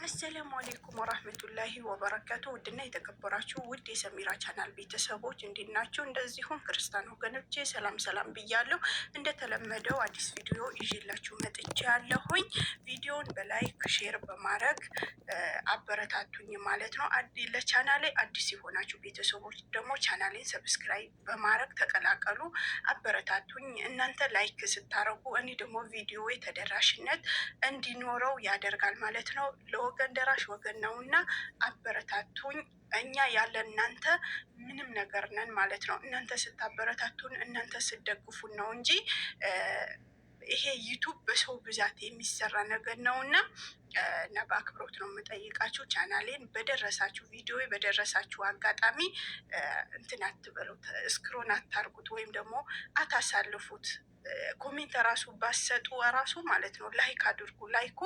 አሰላሙ አሌይኩም ወራህመቱላሂ ወበረካቱ። ውድና የተከበራችሁ ውድ የሰሚራ ቻናል ቤተሰቦች እንዴት ናችሁ? እንደዚሁም ክርስቲያን ወገኖቼ ሰላም ሰላም ብያለሁ። እንደተለመደው አዲስ ቪዲዮ ይዤላችሁ መጥቼ ያለሁኝ ቪዲዮን በላይክ ሼር በማድረግ አበረታቱኝ ማለት ነው። ለቻናሌ አዲስ የሆናችሁ ቤተሰቦች ደግሞ ቻናሌን ሰብስክራይብ በማድረግ ተቀላቀሉ፣ አበረታቱኝ። እናንተ ላይክ ስታረጉ እኔ ደግሞ ቪዲዮ ተደራሽነት እንዲኖረው ያደርጋል ማለት ነው። ለወገን ደራሽ ወገን ነው እና አበረታቱኝ። እኛ ያለ እናንተ ምንም ነገር ነን ማለት ነው። እናንተ ስታበረታቱን፣ እናንተ ስደግፉን ነው እንጂ ይሄ ዩቱብ በሰው ብዛት የሚሰራ ነገር ነው እና በአክብሮት ነው የምጠይቃችሁ። ቻናሌን በደረሳችሁ ቪዲዮ በደረሳችሁ አጋጣሚ እንትን አትበሉት፣ እስክሮን አታርጉት ወይም ደግሞ አታሳልፉት። ኮሜንት ራሱ ባሰጡ ራሱ ማለት ነው ላይክ አድርጉ። ላይኩ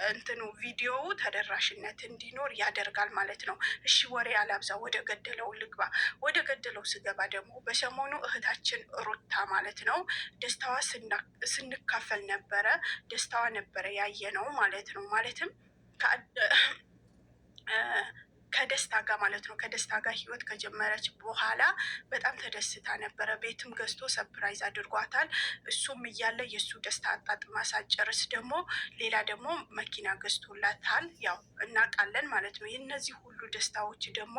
እንትኑ ቪዲዮው ተደራሽነት እንዲኖር ያደርጋል ማለት ነው። እሺ ወሬ አላብዛ፣ ወደ ገደለው ልግባ። ወደ ገደለው ስገባ ደግሞ በሰሞኑ እህታችን ሩታ ማለት ነው ደስታዋ ስንካፈል ነበረ። ደስታዋ ነበረ ያየ ነው ማለት ነው። ማለትም ከደስታ ጋር ማለት ነው። ከደስታ ጋር ህይወት ከጀመረች በኋላ በጣም ተደስታ ነበረ። ቤትም ገዝቶ ሰፕራይዝ አድርጓታል። እሱም እያለ የእሱ ደስታ አጣጥማ ሳጨርስ ደግሞ ሌላ ደግሞ መኪና ገዝቶላታል። ያው እናውቃለን ማለት ነው። የእነዚህ ሁሉ ደስታዎች ደግሞ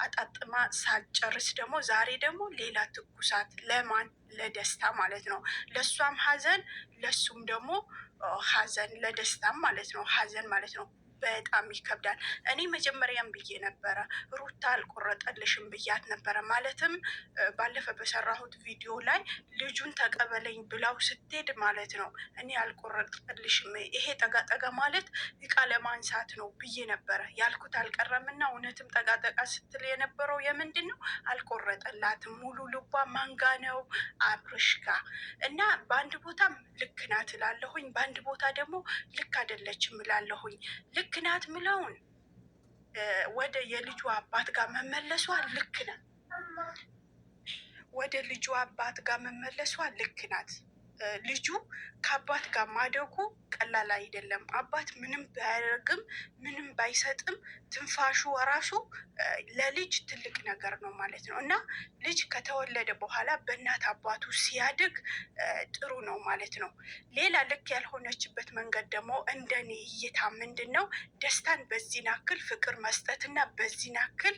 አጣጥማ ሳጨርስ ደግሞ ዛሬ ደግሞ ሌላ ትኩሳት። ለማን? ለደስታ ማለት ነው። ለእሷም ሀዘን፣ ለሱም ደግሞ ሀዘን፣ ለደስታም ማለት ነው ሀዘን ማለት ነው። በጣም ይከብዳል። እኔ መጀመሪያም ብዬ ነበረ ሩታ አልቆረጠልሽም ብያት ነበረ። ማለትም ባለፈ በሰራሁት ቪዲዮ ላይ ልጁን ተቀበለኝ ብላው ስትሄድ ማለት ነው እኔ አልቆረጠልሽም፣ ይሄ ጠጋጠጋ ማለት እቃ ለማንሳት ነው ብዬ ነበረ ያልኩት። አልቀረምና እውነትም ጠጋጠጋ ስትል የነበረው የምንድን ነው? አልቆረጠላትም። ሙሉ ልቧ ማንጋ ነው አብርሽ ጋ እና በአንድ ቦታም ልክ ናት እላለሁኝ፣ በአንድ ቦታ ደግሞ ልክ አይደለችም እላለሁኝ። ልክ ናት ምለውን ወደ የልጁ አባት ጋር መመለሷ ልክ ናት። ወደ ልጁ አባት ጋር መመለሷ ልክ ናት። ልጁ ከአባት ጋር ማደጉ ቀላል አይደለም። አባት ምንም ባያደርግም ምንም ባይሰጥም ትንፋሹ ራሱ ለልጅ ትልቅ ነገር ነው ማለት ነው እና ልጅ ከተወለደ በኋላ በእናት አባቱ ሲያድግ ጥሩ ነው ማለት ነው። ሌላ ልክ ያልሆነችበት መንገድ ደግሞ እንደኔ እይታ ምንድን ነው? ደስታን በዚህ ናክል ፍቅር መስጠትና በዚህ ናክል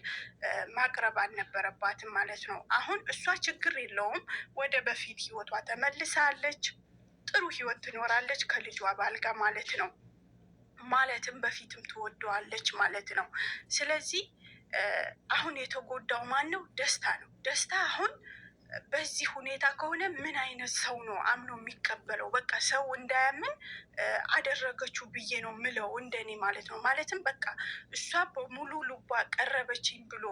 ማቅረብ አልነበረባትም ማለት ነው። አሁን እሷ ችግር የለውም፣ ወደ በፊት ህይወቷ ተመልሳለች። ጥሩ ህይወት ትኖራለች ከልጇ ባል ጋር ማለት ነው። ማለትም በፊትም ትወደዋለች ማለት ነው። ስለዚህ አሁን የተጎዳው ማን ነው? ደስታ ነው። ደስታ አሁን በዚህ ሁኔታ ከሆነ ምን አይነት ሰው ነው አምኖ የሚቀበለው? በቃ ሰው እንዳያምን አደረገችው ብዬ ነው ምለው እንደኔ ማለት ነው። ማለትም በቃ እሷ በሙሉ ልቧ ቀረበችኝ ብሎ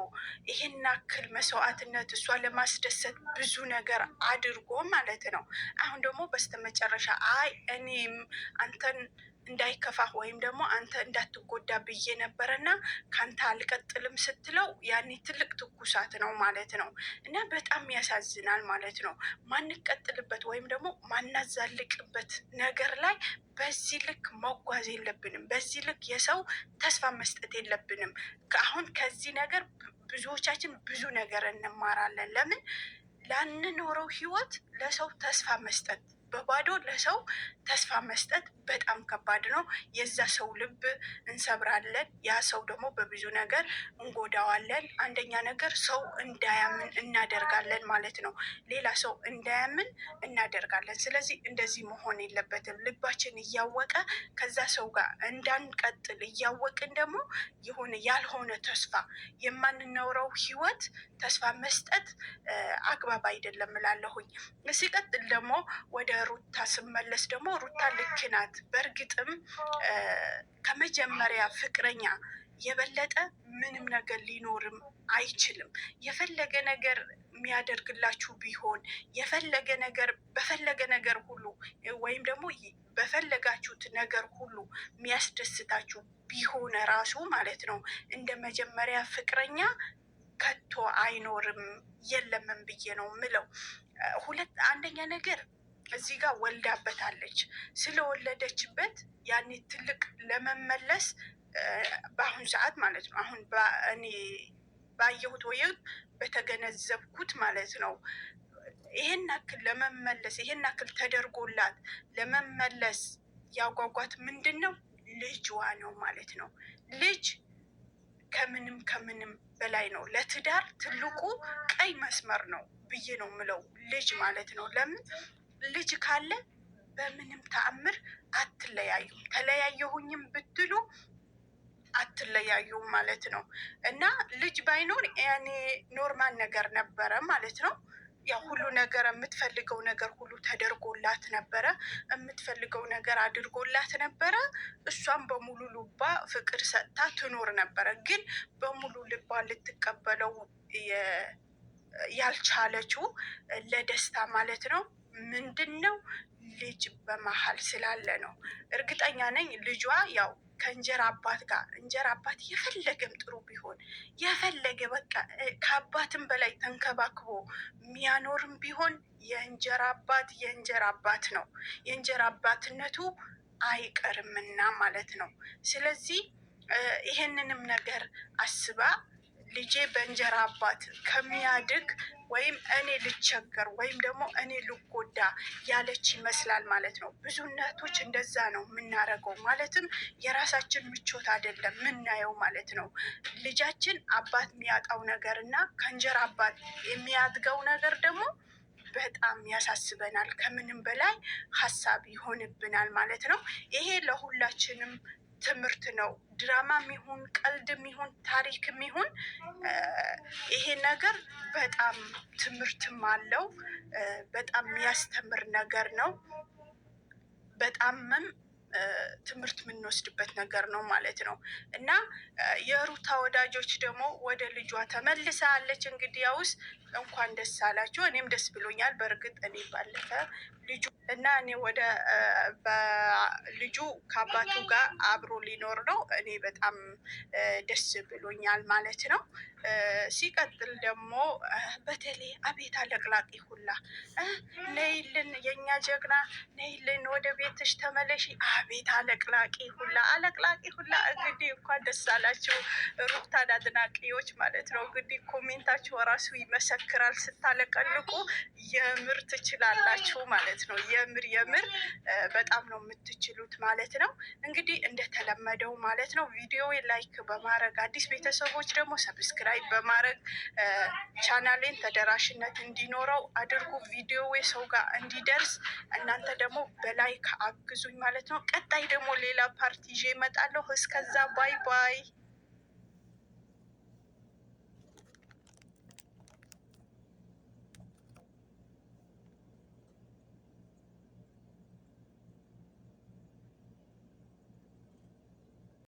ይሄን ያክል መስዋዕትነት እሷ ለማስደሰት ብዙ ነገር አድርጎ ማለት ነው። አሁን ደግሞ በስተመጨረሻ አይ እኔም አንተን እንዳይከፋህ ወይም ደግሞ አንተ እንዳትጎዳ ብዬ ነበረና ከአንተ አልቀጥልም ስትለው ያኔ ትልቅ ትኩሳት ነው ማለት ነው። እና በጣም ያሳዝናል ማለት ነው። ማንቀጥልበት ወይም ደግሞ ማናዛልቅበት ነገር ላይ በዚህ ልክ መጓዝ የለብንም። በዚህ ልክ የሰው ተስፋ መስጠት የለብንም። አሁን ከዚህ ነገር ብዙዎቻችን ብዙ ነገር እንማራለን። ለምን ላንኖረው ህይወት ለሰው ተስፋ መስጠት በባዶ ለሰው ተስፋ መስጠት በጣም ከባድ ነው። የዛ ሰው ልብ እንሰብራለን። ያ ሰው ደግሞ በብዙ ነገር እንጎዳዋለን። አንደኛ ነገር ሰው እንዳያምን እናደርጋለን ማለት ነው። ሌላ ሰው እንዳያምን እናደርጋለን። ስለዚህ እንደዚህ መሆን የለበትም። ልባችን እያወቀ ከዛ ሰው ጋር እንዳንቀጥል እያወቅን ደግሞ የሆነ ያልሆነ ተስፋ የማንኖረው ህይወት ተስፋ መስጠት አግባብ አይደለም እላለሁኝ። ሲቀጥል ደግሞ ወደ ሩታ ስመለስ ደግሞ ሩታ ልክ ናት። በእርግጥም ከመጀመሪያ ፍቅረኛ የበለጠ ምንም ነገር ሊኖርም አይችልም። የፈለገ ነገር የሚያደርግላችሁ ቢሆን የፈለገ ነገር በፈለገ ነገር ሁሉ ወይም ደግሞ በፈለጋችሁት ነገር ሁሉ የሚያስደስታችሁ ቢሆን ራሱ ማለት ነው እንደ መጀመሪያ ፍቅረኛ ከቶ አይኖርም የለምም ብዬ ነው ምለው። አንደኛ ነገር እዚህ ጋር ወልዳበታለች። ስለወለደችበት ያኔ ትልቅ ለመመለስ በአሁን ሰዓት ማለት ነው አሁን እኔ ባየሁት ወይም በተገነዘብኩት ማለት ነው ይሄን ያክል ለመመለስ ይሄን ያክል ተደርጎላት ለመመለስ ያጓጓት ምንድን ነው? ልጅዋ ነው ማለት ነው። ልጅ ከምንም ከምንም በላይ ነው። ለትዳር ትልቁ ቀይ መስመር ነው ብዬ ነው ምለው ልጅ ማለት ነው። ለምን ልጅ ካለ በምንም ተአምር አትለያዩም። ተለያየሁኝም ብትሉ አትለያዩም ማለት ነው። እና ልጅ ባይኖር ያኔ ኖርማል ነገር ነበረ ማለት ነው። ያው ሁሉ ነገር የምትፈልገው ነገር ሁሉ ተደርጎላት ነበረ። የምትፈልገው ነገር አድርጎላት ነበረ። እሷም በሙሉ ልባ ፍቅር ሰጥታ ትኖር ነበረ። ግን በሙሉ ልባ ልትቀበለው ያልቻለችው ለደስታ ማለት ነው ምንድን ነው ልጅ በመሀል ስላለ ነው። እርግጠኛ ነኝ ልጇ ያው ከእንጀራ አባት ጋር እንጀራ አባት የፈለገም ጥሩ ቢሆን የፈለገ በቃ ከአባትም በላይ ተንከባክቦ የሚያኖርም ቢሆን የእንጀራ አባት ነው። የእንጀራ አባትነቱ አይቀርምና ማለት ነው። ስለዚህ ይሄንንም ነገር አስባ ልጄ በእንጀራ አባት ከሚያድግ ወይም እኔ ልቸገር ወይም ደግሞ እኔ ልጎዳ ያለች ይመስላል ማለት ነው። ብዙ እናቶች እንደዛ ነው የምናደርገው። ማለትም የራሳችን ምቾት አይደለም የምናየው ማለት ነው። ልጃችን አባት የሚያጣው ነገር እና ከእንጀራ አባት የሚያድገው ነገር ደግሞ በጣም ያሳስበናል። ከምንም በላይ ሀሳብ ይሆንብናል ማለት ነው። ይሄ ለሁላችንም ትምህርት ነው። ድራማም ይሁን ቀልድም ይሁን ታሪክም ይሁን ይሄ ነገር በጣም ትምህርትም አለው። በጣም የሚያስተምር ነገር ነው። በጣምም ትምህርት የምንወስድበት ነገር ነው ማለት ነው። እና የሩታ ወዳጆች ደግሞ ወደ ልጇ ተመልሳለች። እንግዲህ ያውስ እንኳን ደስ አላችሁ። እኔም ደስ ብሎኛል። በእርግጥ እኔ ባለፈ ልጁ እና እኔ ወደ ልጁ ከአባቱ ጋር አብሮ ሊኖር ነው። እኔ በጣም ደስ ብሎኛል ማለት ነው። ሲቀጥል ደግሞ በተለይ አቤት አለቅላቂ ሁላ ነይልን፣ የእኛ ጀግና ነይልን፣ ወደ ቤትሽ ተመለሺ። አቤት አለቅላቂ ሁላ እንግዲህ እንኳን ደስ አላችሁ ሩታን አድናቂዎች ማለት ነው። እንግዲህ ኮሜንታችሁ ራሱ ይመሰክራል። ስታለቀልቁ የምር ትችላላችሁ ማለት ነው። የምር በጣም ነው የምትችሉት ማለት ነው። እንግዲህ እንደተለመደው ማለት ነው ቪዲዮ ላይክ በማድረግ አዲስ ቤተሰቦች ደግሞ ሰብስክራይብ በማድረግ ቻናሌን ተደራሽነት እንዲኖረው አድርጉ። ቪዲዮ ሰው ጋር እንዲደርስ እናንተ ደግሞ በላይክ አግዙኝ ማለት ነው። ቀጣይ ደግሞ ሌላ ፓርቲ ይዤ እመጣለሁ። እስከዛ ባይ ባይ።